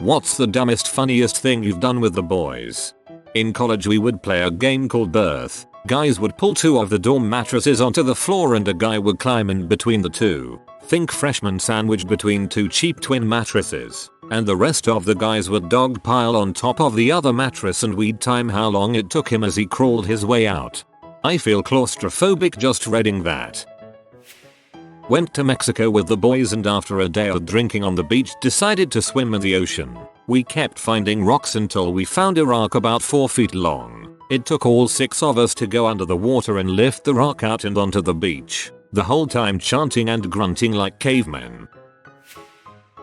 What's the dumbest funniest thing you've done with the boys? In college we would play a game called Birth. Guys would pull 2 of the dorm mattresses onto the floor and a guy would climb in between the 2. Think freshman sandwich between 2 cheap twin mattresses. And the rest of the guys would dogpile on top of the other mattress and we'd time how long it took him as he crawled his way out. I feel claustrophobic just reading that. Went to Mexico with the boys and after a day of drinking on the beach decided to swim in the ocean. We kept finding rocks until we found a rock about 4 feet long. It took all 6 of us to go under the water and lift the rock out and onto the beach, the whole time chanting and grunting like cavemen.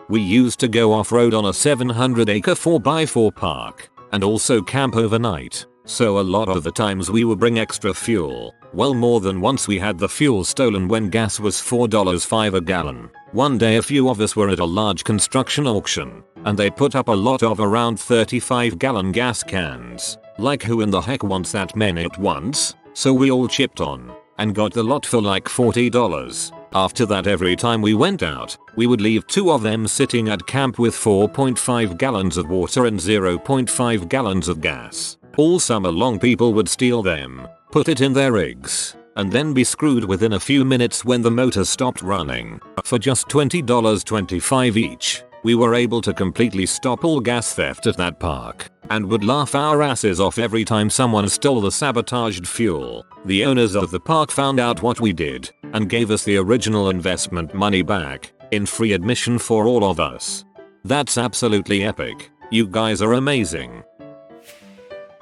We used to go off-road on a 700-acre 4x4 park and also camp overnight, so a lot of the times we would bring extra fuel. Well, more than once we had the fuel stolen when gas was $4.05 a gallon. One day a few of us were at a large construction auction and they put up a lot of around 35-gallon gas cans. Like who in the heck wants that many at once? So we all chipped on and got the lot for like $40. After that, every time we went out, we would leave 2 of them sitting at camp with 4.5 gallons of water and 0.5 gallons of gas. All summer long people would steal them, put it in their rigs, and then be screwed within a few minutes when the motor stopped running. For just $20.25 each, we were able to completely stop all gas theft at that park, and would laugh our asses off every time someone stole the sabotaged fuel. The owners of the park found out what we did, and gave us the original investment money back, in free admission for all of us. That's absolutely epic. You guys are amazing.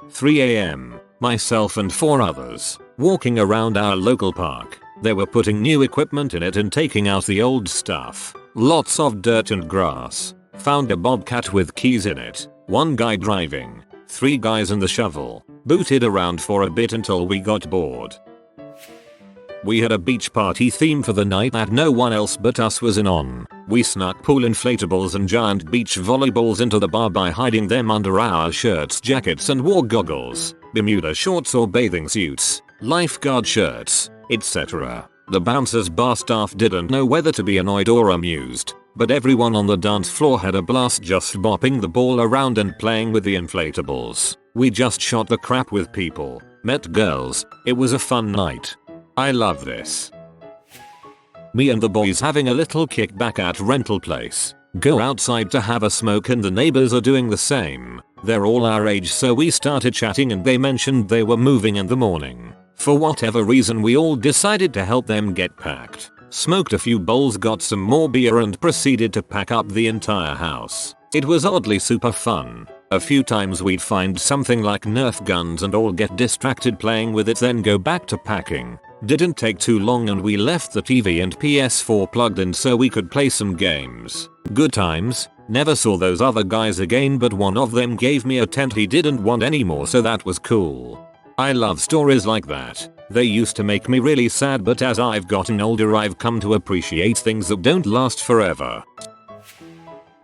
3 AM, myself and 4 others, walking around our local park. They were putting new equipment in it and taking out the old stuff. Lots of dirt and grass. Found a bobcat with keys in it. 1 guy driving. 3 guys in the shovel. Booted around for a bit until we got bored. We had a beach party theme for the night that no one else but us was in on. We snuck pool inflatables and giant beach volleyballs into the bar by hiding them under our shirts, jackets and wore goggles, Bermuda shorts or bathing suits, lifeguard shirts, etc. The bouncers bar staff didn't know whether to be annoyed or amused, but everyone on the dance floor had a blast just bopping the ball around and playing with the inflatables. We just shot the crap with people, met girls. It was a fun night. I love this. Me and the boys having a little kickback at rental place. Go outside to have a smoke and the neighbors are doing the same. They're all our age, so we started chatting and they mentioned they were moving in the morning. For whatever reason we all decided to help them get packed. Smoked a few bowls, got some more beer and proceeded to pack up the entire house. It was oddly super fun. A few times we'd find something like Nerf guns and all get distracted playing with it, then go back to packing. Didn't take too long and we left the TV and PS4 plugged in so we could play some games. Good times. Never saw those other guys again, but one of them gave me a tent he didn't want anymore, so that was cool. I love stories like that. They used to make me really sad, but as I've gotten older I've come to appreciate things that don't last forever.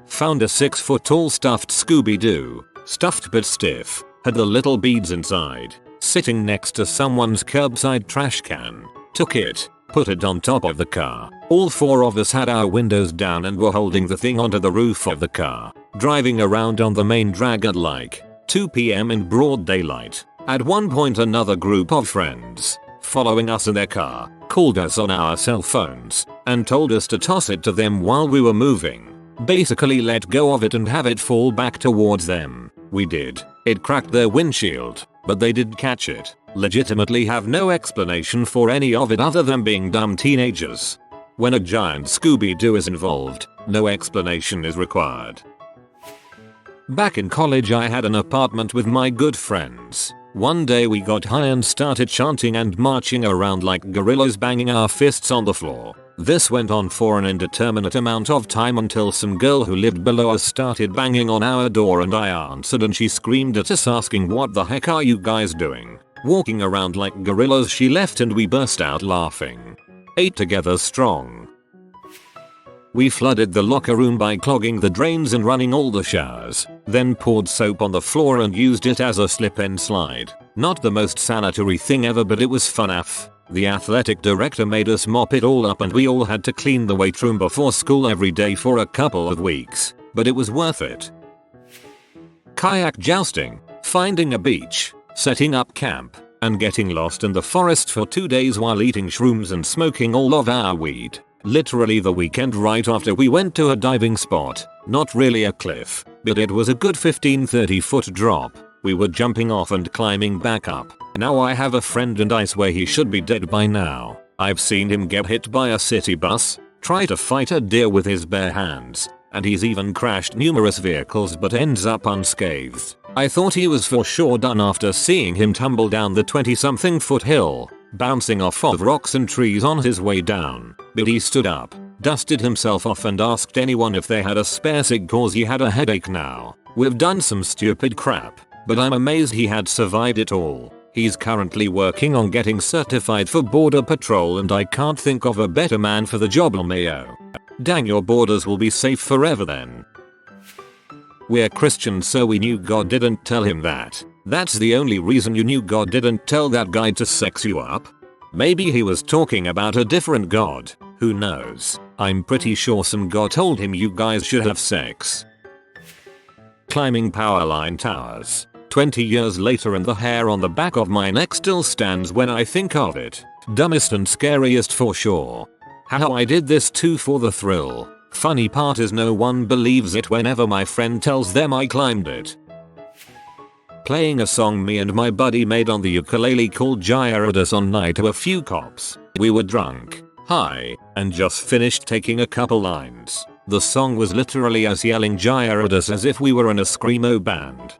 Found a 6-foot tall stuffed Scooby-Doo, stuffed but stiff, had the little beads inside, sitting next to someone's curbside trash can. Took it, put it on top of the car. All 4 of us had our windows down and were holding the thing onto the roof of the car, driving around on the main drag at like 2 PM in broad daylight. At one point another group of friends, following us in their car, called us on our cell phones and told us to toss it to them while we were moving. Basically let go of it and have it fall back towards them. We did. It cracked their windshield, but they did catch it. Legitimately have no explanation for any of it other than being dumb teenagers. When a giant Scooby-Doo is involved, no explanation is required. Back in college I had an apartment with my good friends. One day we got high and started chanting and marching around like gorillas, banging our fists on the floor. This went on for an indeterminate amount of time until some girl who lived below us started banging on our door and I answered and she screamed at us asking, "What the heck are you guys doing? Walking around like gorillas?" She left and we burst out laughing. 8 together strong. We flooded the locker room by clogging the drains and running all the showers, then poured soap on the floor and used it as a slip and slide. Not the most sanitary thing ever, but it was fun AF. The athletic director made us mop it all up and we all had to clean the weight room before school every day for a couple of weeks, but it was worth it. kayak jousting, finding a beach, setting up camp, and getting lost in the forest for 2 days while eating shrooms and smoking all of our weed. Literally the weekend right after we went to a diving spot. Not really a cliff, but it was a good 15-30 foot drop. We were jumping off and climbing back up. Now I have a friend and I swear he should be dead by now. I've seen him get hit by a city bus, try to fight a deer with his bare hands, and he's even crashed numerous vehicles but ends up unscathed. I thought he was for sure done after seeing him tumble down the 20-something foot hill, bouncing off of rocks and trees on his way down. But he stood up, dusted himself off and asked anyone if they had a spare cig cause he had a headache now. We've done some stupid crap, but I'm amazed he had survived it all. He's currently working on getting certified for border patrol and I can't think of a better man for the job. LMAO. Dang, your borders will be safe forever then. We're Christians so we knew God didn't tell him that. That's the only reason you knew God didn't tell that guy to sex you up? Maybe he was talking about a different God, who knows. I'm pretty sure some God told him you guys should have sex. Climbing power line towers. 20 years later and the hair on the back of my neck still stands when I think of it. Dumbest and scariest for sure. How I did this too for the thrill. Funny part is no one believes it whenever my friend tells them I climbed it. Playing a song me and my buddy made on the ukulele called Gyarados on night to a few cops. We were drunk, high, and just finished taking a couple lines. The song was literally us yelling Gyarados as if we were in a screamo band.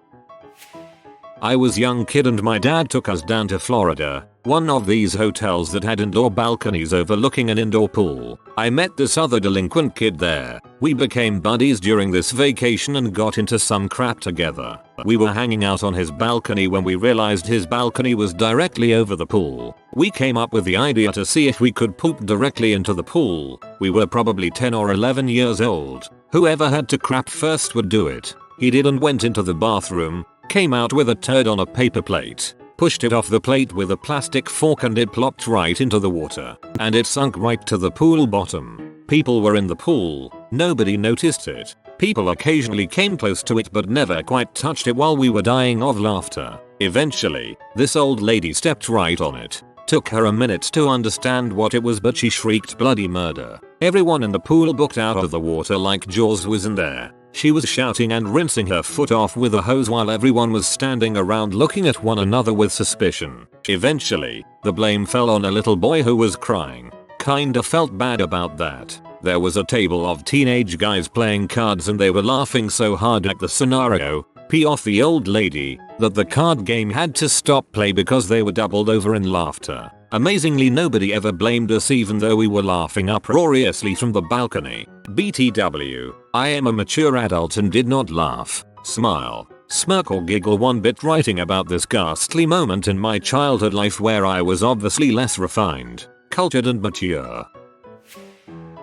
I was young kid and my dad took us down to Florida, one of these hotels that had indoor balconies overlooking an indoor pool. I met this other delinquent kid there. We became buddies during this vacation and got into some crap together. We were hanging out on his balcony when we realized his balcony was directly over the pool. We came up with the idea to see if we could poop directly into the pool. We were probably 10 or 11 years old. Whoever had to crap first would do it. He did and went into the bathroom, came out with a turd on a paper plate, pushed it off the plate with a plastic fork and it plopped right into the water. And it sunk right to the pool bottom. People were in the pool, nobody noticed it. People occasionally came close to it but never quite touched it while we were dying of laughter. Eventually, this old lady stepped right on it. Took her a minute to understand what it was but she shrieked bloody murder. Everyone in the pool booked out of the water like Jaws was in there. She was shouting and rinsing her foot off with a hose while everyone was standing around looking at one another with suspicion. Eventually, the blame fell on a little boy who was crying. Kinda felt bad about that. There was a table of teenage guys playing cards and they were laughing so hard at the scenario, pee off the old lady, that the card game had to stop play because they were doubled over in laughter. Amazingly nobody ever blamed us even though we were laughing uproariously from the balcony. BTW, I am a mature adult and did not laugh, smile, smirk or giggle one bit writing about this ghastly moment in my childhood life where I was obviously less refined, cultured and mature.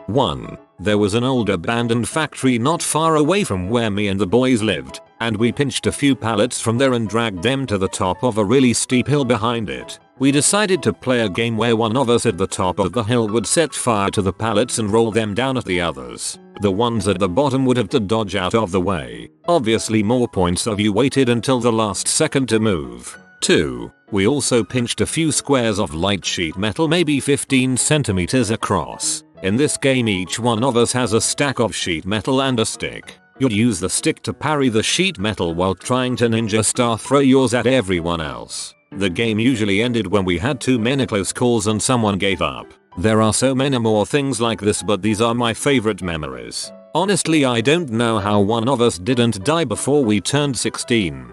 1. There was an old abandoned factory not far away from where me and the boys lived, and we pinched a few pallets from there and dragged them to the top of a really steep hill behind it. We decided to play a game where one of us at the top of the hill would set fire to the pallets and roll them down at the others. The ones at the bottom would have to dodge out of the way. Obviously more points if you waited until the last second to move. 2. We also pinched a few squares of light sheet metal maybe 15 centimeters across. In this game each one of us has a stack of sheet metal and a stick. You'd use the stick to parry the sheet metal while trying to ninja star throw yours at everyone else. The game usually ended when we had too many close calls and someone gave up. There are so many more things like this but these are my favorite memories. Honestly I don't know how one of us didn't die before we turned 16.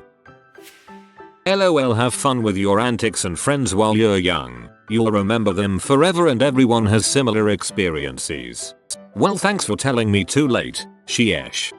LOL, have fun with your antics and friends while you're young. You'll remember them forever and everyone has similar experiences. Well, thanks for telling me too late, sheesh.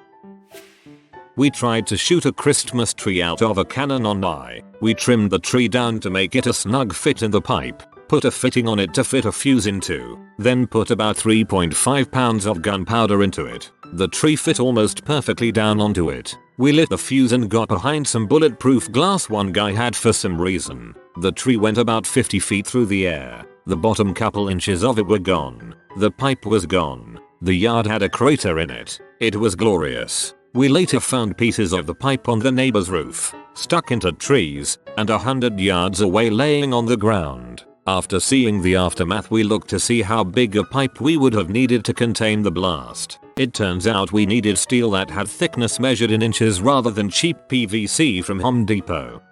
We tried to shoot a Christmas tree out of a cannon on my. We trimmed the tree down to make it a snug fit in the pipe, put a fitting on it to fit a fuse into, then put about 3.5 pounds of gunpowder into it. The tree fit almost perfectly down onto it. We lit the fuse and got behind some bulletproof glass one guy had for some reason. The tree went about 50 feet through the air. The bottom couple inches of it were gone. The pipe was gone. The yard had a crater in it. It was glorious. We later found pieces of the pipe on the neighbor's roof, stuck into trees, and 100 yards away laying on the ground. After seeing the aftermath, we looked to see how big a pipe we would have needed to contain the blast. It turns out we needed steel that had thickness measured in inches rather than cheap PVC from Home Depot.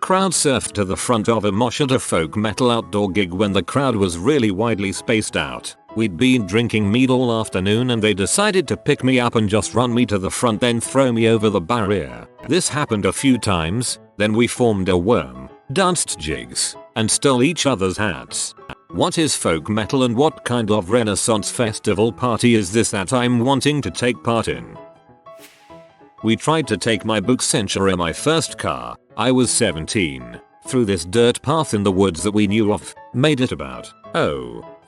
Crowd surfed to the front of a mosh at a folk metal outdoor gig when the crowd was really widely spaced out. We'd been drinking mead all afternoon and they decided to pick me up and just run me to the front, then throw me over the barrier. This happened a few times, then we formed a worm, danced jigs, and stole each other's hats. What is folk metal and what kind of Renaissance festival party is this that I'm wanting to take part in? We tried to take my book Century, my first car, I was 17, through this dirt path in the woods that we knew of, made it about,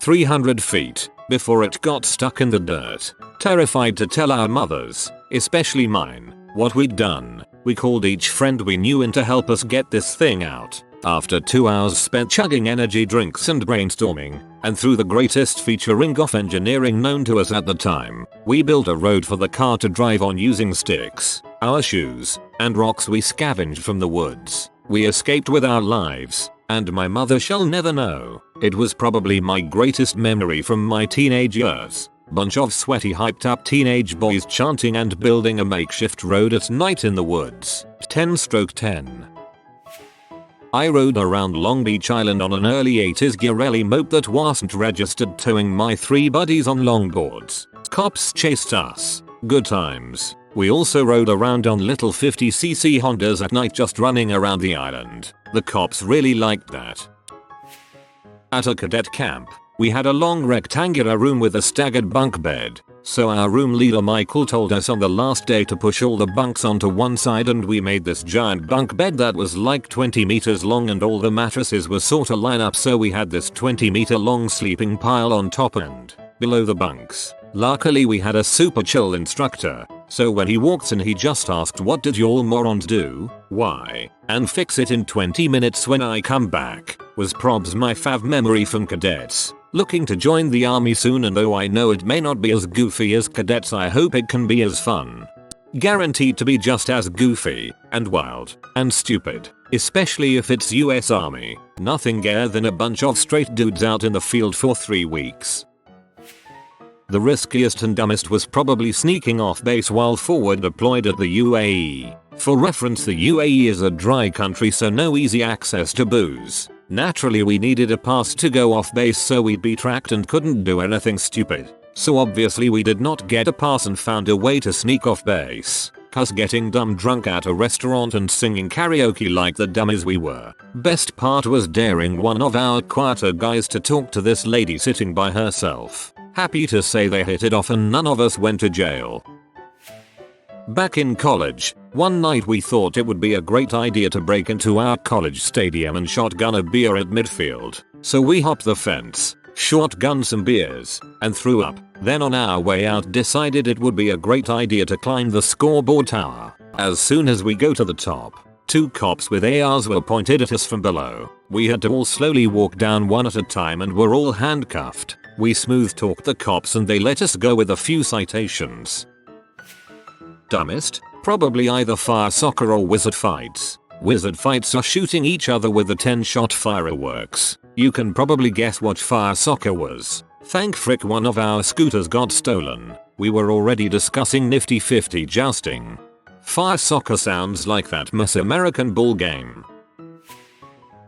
300 feet, before it got stuck in the dirt. Terrified to tell our mothers, especially mine, what we'd done, we called each friend we knew in to help us get this thing out. After 2 hours spent chugging energy drinks and brainstorming, and through the greatest featuring of engineering known to us at the time, we built a road for the car to drive on using sticks, our shoes, and rocks we scavenged from the woods. We escaped with our lives, and my mother shall never know. It was probably my greatest memory from my teenage years. Bunch of sweaty hyped up teenage boys chanting and building a makeshift road at night in the woods. 10/10. I rode around Long Beach Island on an early 80s Ghirelli mope that wasn't registered, towing my 3 buddies on longboards. Cops chased us. Good times. We also rode around on little 50cc Hondas at night, just running around the island. The cops really liked that. At a cadet camp, we had a long rectangular room with a staggered bunk bed. So our room leader Michael told us on the last day to push all the bunks onto one side, and we made this giant bunk bed that was like 20 meters long, and all the mattresses were sorta line up, so we had this 20-meter long sleeping pile on top and below the bunks. Luckily we had a super chill instructor, so when he walked in he just asked, "What did y'all morons do? Why? And fix it in 20 minutes when I come back." Was probs my fav memory from cadets. Looking to join the army soon, and though I know it may not be as goofy as cadets, I hope it can be as fun. Guaranteed to be just as goofy, and wild, and stupid, especially if it's US Army. Nothing gayer than a bunch of straight dudes out in the field for 3 weeks. The riskiest and dumbest was probably sneaking off base while forward deployed at the UAE. For reference, the UAE is a dry country, so no easy access to booze. Naturally we needed a pass to go off base, so we'd be tracked and couldn't do anything stupid. So obviously we did not get a pass and found a way to sneak off base. Cause getting dumb drunk at a restaurant and singing karaoke like the dummies we were. Best part was daring one of our quieter guys to talk to this lady sitting by herself. Happy to say they hit it off and none of us went to jail. Back in college, one night we thought it would be a great idea to break into our college stadium and shotgun a beer at midfield. So we hopped the fence, shotgunned some beers, and threw up. Then on our way out decided it would be a great idea to climb the Scoreboard tower. As soon as we go to the top, 2 cops with ARs were pointed at us from below. We had to all slowly walk down one at a time and were all handcuffed. We smooth talked the cops and they let us go with a few citations. Dumbest? Probably either fire soccer or wizard fights. Wizard fights are shooting each other with the 10-shot fireworks. You can probably guess what fire soccer was. Thank frick one of our scooters got stolen. We were already discussing nifty 50 jousting. Fire soccer sounds like that Miss American ball game.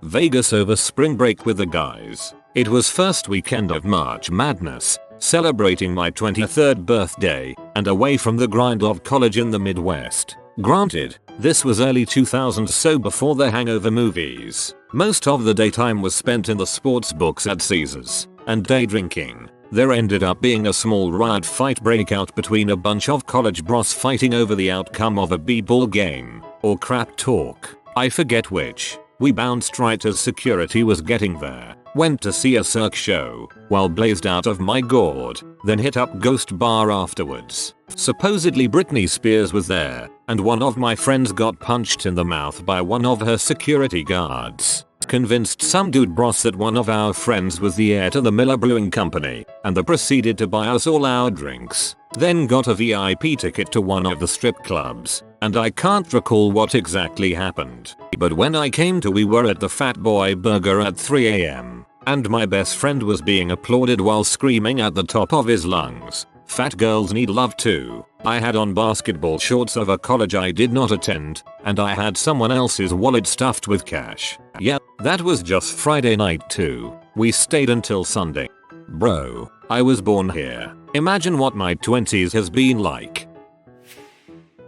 Vegas over spring break with the guys. It was first weekend of March Madness, celebrating my 23rd birthday, and away from the grind of college in the Midwest. Granted, this was early 2000s, so before the Hangover movies. Most of the daytime was spent in the sports books at Caesars, and day drinking. There ended up being a small riot fight breakout between a bunch of college bros fighting over the outcome of a b-ball game, or crap talk, I forget which. We bounced right as security was getting there, went to see a Cirque show, while blazed out of my gourd, then hit up Ghost Bar afterwards. Supposedly Britney Spears was there, and one of my friends got punched in the mouth by one of her security guards. convinced some dude boss that one of our friends was the heir to the Miller Brewing Company, and they proceeded to buy us all our drinks. Then got a VIP ticket to one of the strip clubs, and I can't recall what exactly happened. But when I came to, we were at the Fat Boy Burger at 3 AM, and my best friend was being applauded while screaming at the top of his lungs, "Fat girls need love too." I had on basketball shorts of a college I did not attend, and I had someone else's wallet stuffed with cash. Yep, that was just Friday night too. We stayed until Sunday. Bro, I was born here. Imagine what my 20s has been like.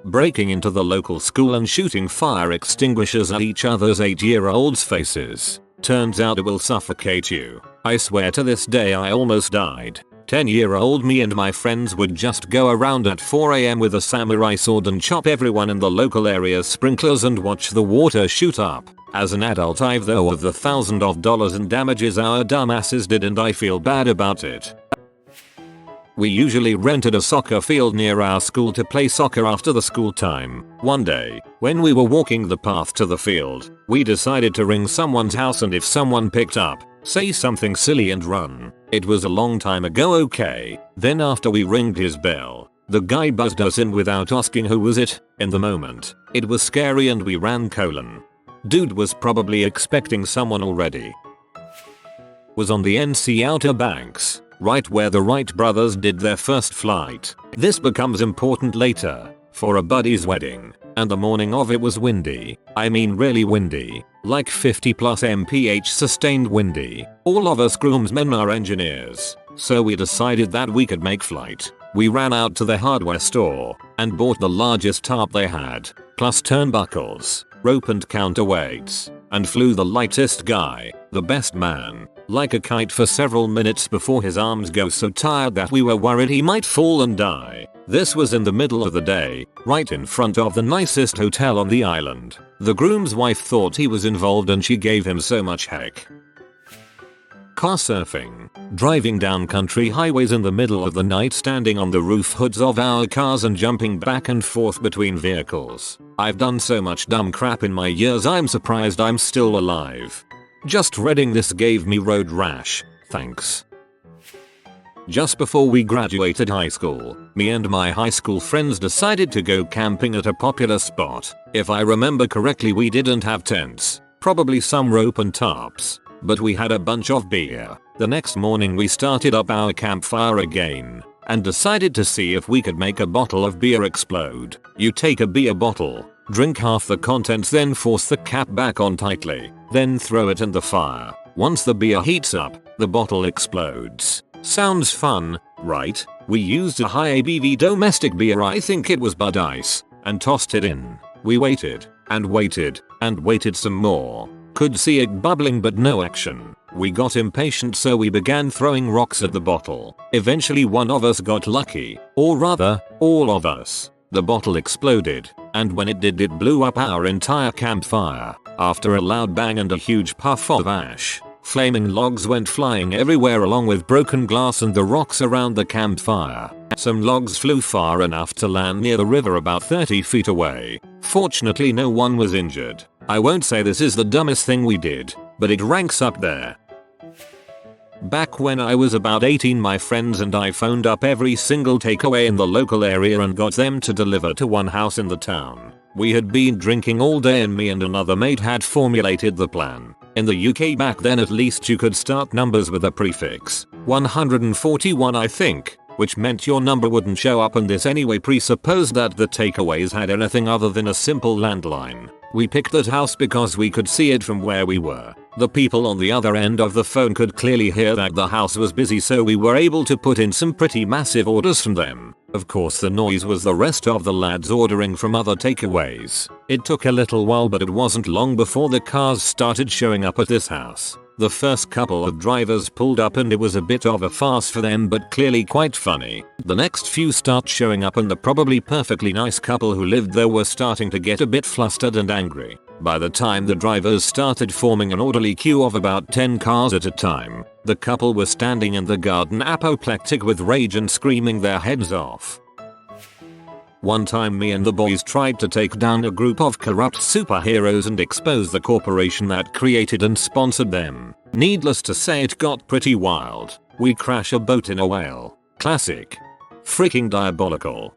Breaking into the local school and shooting fire extinguishers at each other's 8-year-olds' faces. Turns out it will suffocate you. I swear to this day I almost died. 10-year-old me and my friends would just go around at 4 AM with a samurai sword and chop everyone in the local area's sprinklers and watch the water shoot up. As an adult I've though of the thousands of dollars in damages our dumbasses did, and I feel bad about it. We usually rented a soccer field near our school to play soccer after the school time. One day, when we were walking the path to the field, we decided to ring someone's house and if someone picked up, say something silly and run. It was a long time ago, okay. Then after we ringed his bell, the guy buzzed us in without asking who was it. In the moment, it was scary and we ran colon. Dude was probably expecting someone already. Was on the NC Outer Banks, right where the Wright brothers did their first flight. This becomes important later, for a buddy's wedding, and the morning of it was windy. I mean really windy, like 50 plus mph sustained windy. All of us groomsmen are engineers, so we decided that we could make flight. We ran out to the hardware store and bought the largest tarp they had, plus turnbuckles, rope and counterweights, and flew the lightest guy, the best man, like a kite for several minutes before his arms go so tired that we were worried he might fall and die. This was in the middle of the day, right in front of the nicest hotel on the island. The groom's wife thought he was involved and she gave him so much heck. Car surfing. Driving down country highways in the middle of the night, standing on the roof hoods of our cars and jumping back and forth between vehicles. I've done so much dumb crap in my years I'm surprised I'm still alive. Just reading this gave me road rash, thanks. Just before we graduated high school, me and my high school friends decided to go camping at a popular spot. If I remember correctly, we didn't have tents, probably some rope and tarps, but we had a bunch of beer. The next morning we started up our campfire again and decided to see if we could make a bottle of beer explode. You take a beer bottle, drink half the contents, then force the cap back on tightly, then throw it in the fire. Once the beer heats up, the bottle explodes. Sounds fun, right? We used a high ABV domestic beer, I think it was Bud Ice, and tossed it in. We waited, and waited, and waited some more. Could see it bubbling but no action. We got impatient, so we began throwing rocks at the bottle. Eventually one of us got lucky, or rather, all of us. The bottle exploded, and when it did, it blew up our entire campfire. After a loud bang and a huge puff of ash, flaming logs went flying everywhere along with broken glass and the rocks around the campfire. Some logs flew far enough to land near the river about 30 feet away. Fortunately no one was injured. I won't say this is the dumbest thing we did, but it ranks up there. Back when I was about 18, my friends and I phoned up every single takeaway in the local area and got them to deliver to one house in the town. We had been drinking all day and me and another mate had formulated the plan. In the UK back then at least you could start numbers with a prefix. 141 I think, which meant your number wouldn't show up, and this anyway presupposed that the takeaways had anything other than a simple landline. We picked that house because we could see it from where we were. The people on the other end of the phone could clearly hear that the house was busy, so we were able to put in some pretty massive orders from them. Of course the noise was the rest of the lads ordering from other takeaways. It took a little while, but it wasn't long before the cars started showing up at this house. The first couple of drivers pulled up and it was a bit of a farce for them, but clearly quite funny. The next few start showing up and the probably perfectly nice couple who lived there were starting to get a bit flustered and angry. By the time the drivers started forming an orderly queue of about 10 cars at a time, the couple were standing in the garden apoplectic with rage and screaming their heads off. One time me and the boys tried to take down a group of corrupt superheroes and expose the corporation that created and sponsored them. Needless to say, it got pretty wild. We crash a boat in a whale. Classic. Freaking diabolical.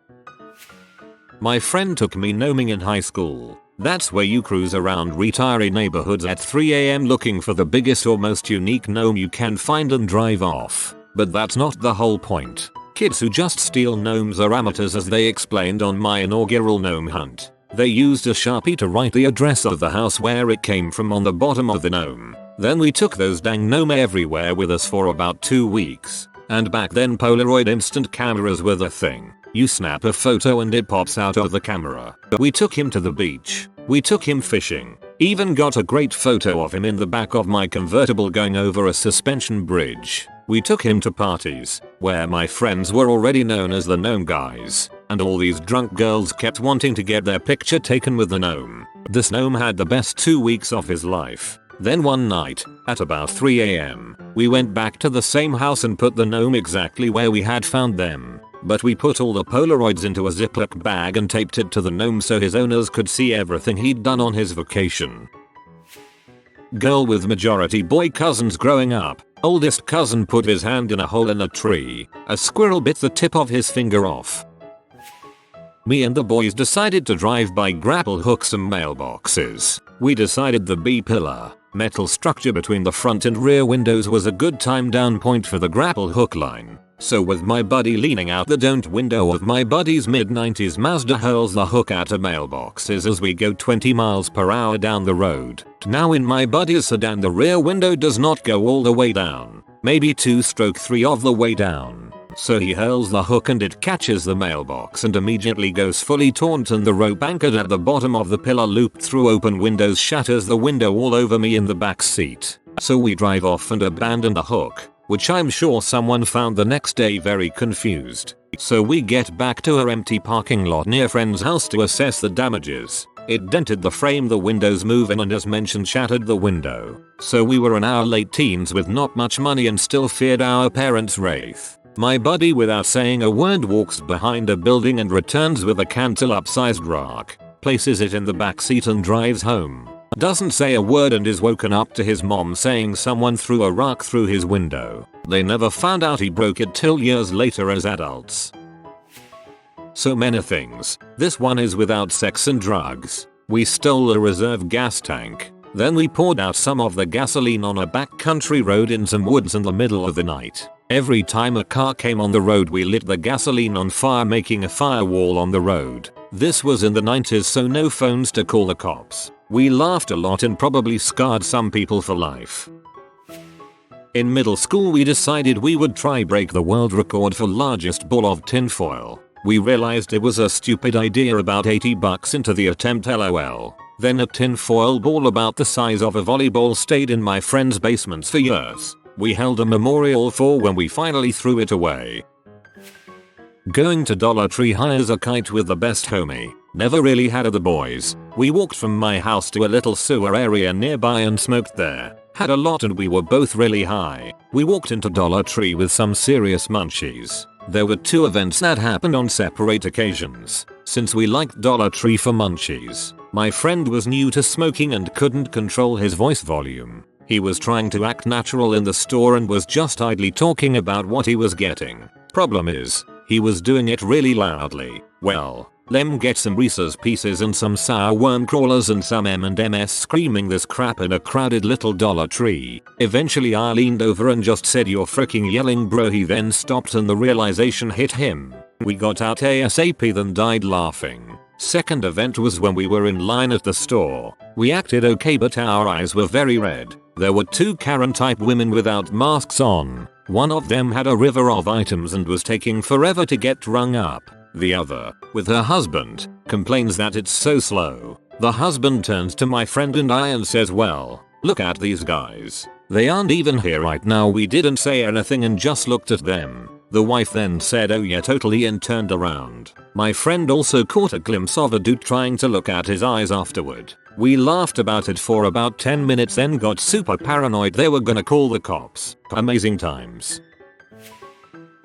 My friend took me gnoming in high school. That's where you cruise around retiree neighborhoods at 3 AM looking for the biggest or most unique gnome you can find and drive off. But that's not the whole point. Kids who just steal gnomes are amateurs, as they explained on my inaugural gnome hunt. They used a Sharpie to write the address of the house where it came from on the bottom of the gnome. Then we took those dang gnome everywhere with us for about 2 weeks. And back then Polaroid instant cameras were the thing. You snap a photo and it pops out of the camera. We took him to the beach. We took him fishing. Even got a great photo of him in the back of my convertible going over a suspension bridge. We took him to parties, where my friends were already known as the gnome guys, and all these drunk girls kept wanting to get their picture taken with the gnome. This gnome had the best 2 weeks of his life. Then one night, at about 3 AM, we went back to the same house and put the gnome exactly where we had found them. But we put all the Polaroids into a Ziploc bag and taped it to the gnome so his owners could see everything he'd done on his vacation. Girl with majority boy cousins growing up. Oldest cousin put his hand in a hole in a tree. A squirrel bit the tip of his finger off. Me and the boys decided to drive by grapple hook some mailboxes. We decided the B-pillar, metal structure between the front and rear windows, was a good time down point for the grapple hook line. So with my buddy leaning out the don't window of my buddy's mid-90s Mazda, hurls the hook at a mailboxes as we go 20 miles per hour down the road. Now in my buddy's sedan the rear window does not go all the way down, maybe 2/3 of the way down. So he hurls the hook and it catches the mailbox and immediately goes fully taunt, and the rope anchored at the bottom of the pillar looped through open windows shatters the window all over me in the back seat. So we drive off and abandon the hook, which I'm sure someone found the next day very confused. So we get back to her empty parking lot near friend's house to assess the damages. It dented the frame, the windows move in, and as mentioned shattered the window. So we were in our late teens with not much money and still feared our parents' wrath. My buddy, without saying a word, walks behind a building and returns with a cantaloupe-sized rock, places it in the back seat and drives home. Doesn't say a word and is woken up to his mom saying someone threw a rock through his window. They never found out he broke it till years later as adults. So many things. This one is without sex and drugs. We stole a reserve gas tank. Then we poured out some of the gasoline on a backcountry road in some woods in the middle of the night. Every time a car came on the road we lit the gasoline on fire, making a firewall on the road. This was in the 90s, so no phones to call the cops. We laughed a lot and probably scarred some people for life. In middle school we decided we would try break the world record for largest ball of tinfoil. We realized it was a stupid idea, about $80 into the attempt, lol. Then a tinfoil ball about the size of a volleyball stayed in my friend's basements for years. We held a memorial for when we finally threw it away. Going to Dollar Tree hires a kite with the best homie. Never really had the boys. We walked from my house to a little sewer area nearby and smoked there. Had a lot and we were both really high. We walked into Dollar Tree with some serious munchies. There were 2 events that happened on separate occasions. Since we liked Dollar Tree for munchies, my friend was new to smoking and couldn't control his voice volume. He was trying to act natural in the store and was just idly talking about what he was getting. Problem is, he was doing it really loudly. Well, lem get some Reese's Pieces and some sour worm crawlers and some M&Ms, screaming this crap in a crowded little Dollar Tree. Eventually I leaned over and just said, "You're freaking yelling, bro." He then stopped and the realization hit him. We got out ASAP, then died laughing. Second event was when we were in line at the store. We acted okay but our eyes were very red. There were 2 Karen type women without masks on. One of them had a river of items and was taking forever to get rung up. The other, with her husband, complains that it's so slow. The husband turns to my friend and I and says, "Well, look at these guys. They aren't even here right now." We didn't say anything and just looked at them. The wife then said, "Oh yeah, totally," and turned around. My friend also caught a glimpse of a dude trying to look at his eyes afterward. We laughed about it for about 10 minutes, then got super paranoid they were gonna call the cops. Amazing times.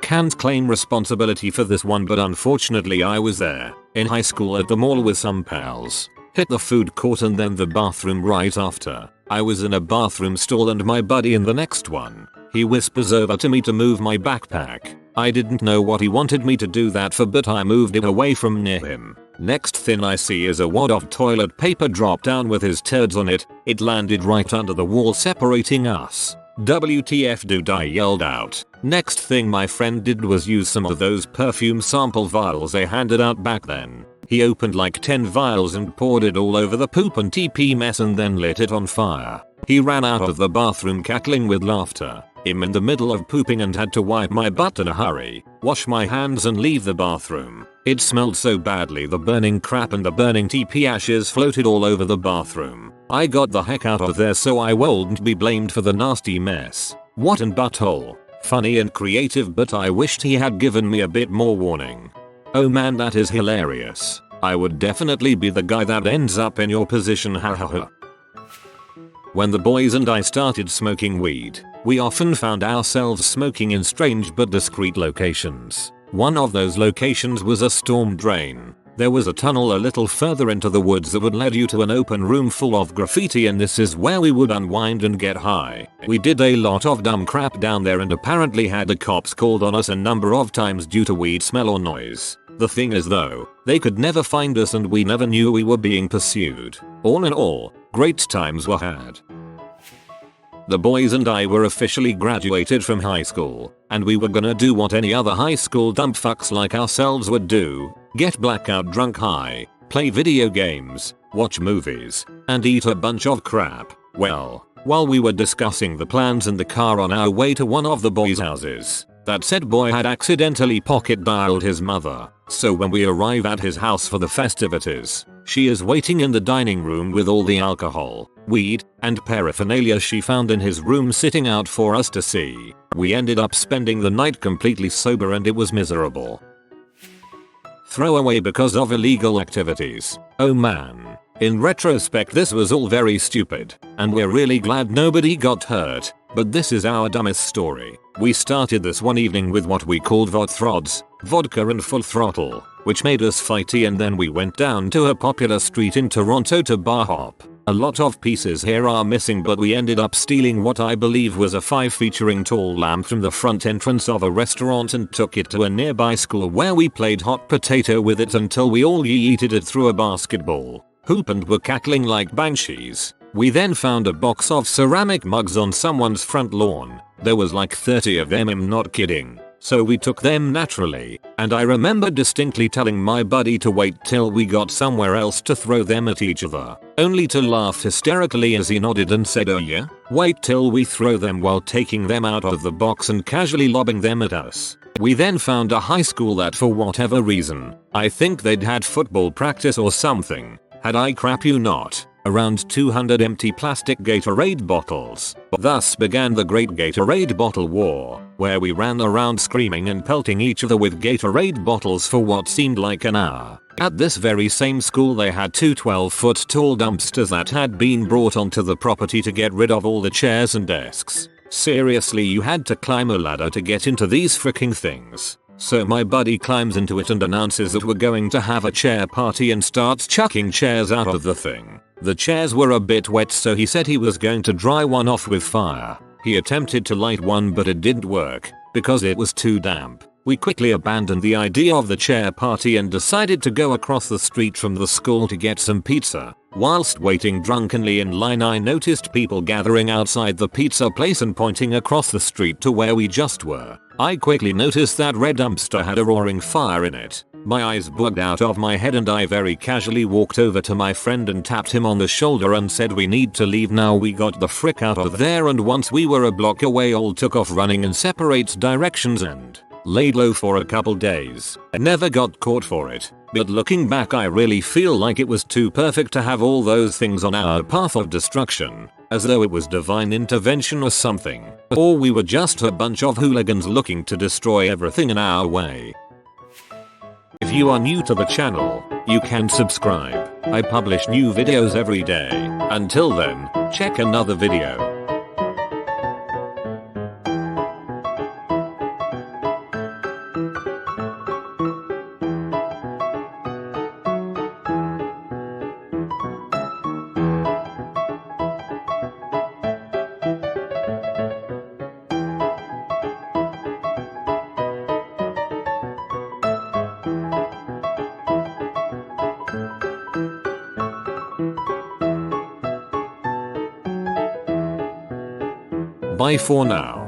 Can't claim responsibility for this one, but unfortunately I was there in high school at the mall with some pals. Hit the food court and then the bathroom right after. I was in a bathroom stall and my buddy in the next one. He whispers over to me to move my backpack. I didn't know what he wanted me to do that for, but I moved it away from near him. Next thing I see is a wad of toilet paper drop down with his turds on it. It landed right under the wall separating us. WTF dude, I yelled out. Next thing my friend did was use some of those perfume sample vials they handed out back then. He opened like 10 vials and poured it all over the poop and TP mess and then lit it on fire. He ran out of the bathroom cackling with laughter. I'm in the middle of pooping and had to wipe my butt in a hurry, wash my hands and leave the bathroom. It smelled so badly, the burning crap and the burning TP ashes floated all over the bathroom. I got the heck out of there so I won't be blamed for the nasty mess. What an butthole. Funny and creative, but I wished he had given me a bit more warning. Oh man, that is hilarious. I would definitely be the guy that ends up in your position, hahaha. When the boys and I started smoking weed, we often found ourselves smoking in strange but discreet locations. One of those locations was a storm drain. There was a tunnel a little further into the woods that would lead you to an open room full of graffiti, and this is where we would unwind and get high. We did a lot of dumb crap down there and apparently had the cops called on us a number of times due to weed smell or noise. The thing is though, they could never find us and we never knew we were being pursued. All in all, great times were had. The boys and I were officially graduated from high school, and we were gonna do what any other high school dumb fucks like ourselves would do: get blackout drunk high, play video games, watch movies, and eat a bunch of crap. Well, while we were discussing the plans in the car on our way to one of the boys' houses, that said boy had accidentally pocket dialed his mother. So when we arrive at his house for the festivities, she is waiting in the dining room with all the alcohol, weed, and paraphernalia she found in his room sitting out for us to see. We ended up spending the night completely sober and it was miserable. Throwaway because of illegal activities. Oh man. In retrospect, this was all very stupid, and we're really glad nobody got hurt, but this is our dumbest story. We started this one evening with what we called vodthrods, vodka and full throttle, which made us fighty, and then we went down to a popular street in Toronto to bar hop. A lot of pieces here are missing, but we ended up stealing what I believe was a 5 featuring tall lamp from the front entrance of a restaurant and took it to a nearby school where we played hot potato with it until we all yeeted it through a basketball hoop and were cackling like banshees. We then found a box of ceramic mugs on someone's front lawn. There was like 30 of them, I'm not kidding. So we took them naturally, and I remember distinctly telling my buddy to wait till we got somewhere else to throw them at each other, only to laugh hysterically as he nodded and said, "Oh yeah? Wait till we throw them," while taking them out of the box and casually lobbing them at us. We then found a high school that, for whatever reason, I think they'd had football practice or something, had, I crap you not, around 200 empty plastic Gatorade bottles. Thus began the Great Gatorade Bottle War, where we ran around screaming and pelting each other with Gatorade bottles for what seemed like an hour. At this very same school they had 2 12-foot tall dumpsters that had been brought onto the property to get rid of all the chairs and desks. Seriously, you had to climb a ladder to get into these freaking things. So my buddy climbs into it and announces that we're going to have a chair party and starts chucking chairs out of the thing. The chairs were a bit wet, so he said he was going to dry one off with fire. He attempted to light one, but it didn't work because it was too damp. We quickly abandoned the idea of the chair party and decided to go across the street from the school to get some pizza. Whilst waiting drunkenly in line, I noticed people gathering outside the pizza place and pointing across the street to where we just were. I quickly noticed that red dumpster had a roaring fire in it. My eyes bugged out of my head and I very casually walked over to my friend and tapped him on the shoulder and said, "We need to leave now." We got the frick out of there, and once we were a block away all took off running in separate directions and laid low for a couple days. I never got caught for it, but looking back I really feel like it was too perfect to have all those things on our path of destruction, as though it was divine intervention or something. Or we were just a bunch of hooligans looking to destroy everything in our way. If you are new to the channel, you can subscribe. I publish new videos every day. Until then, check another video. Bye for now.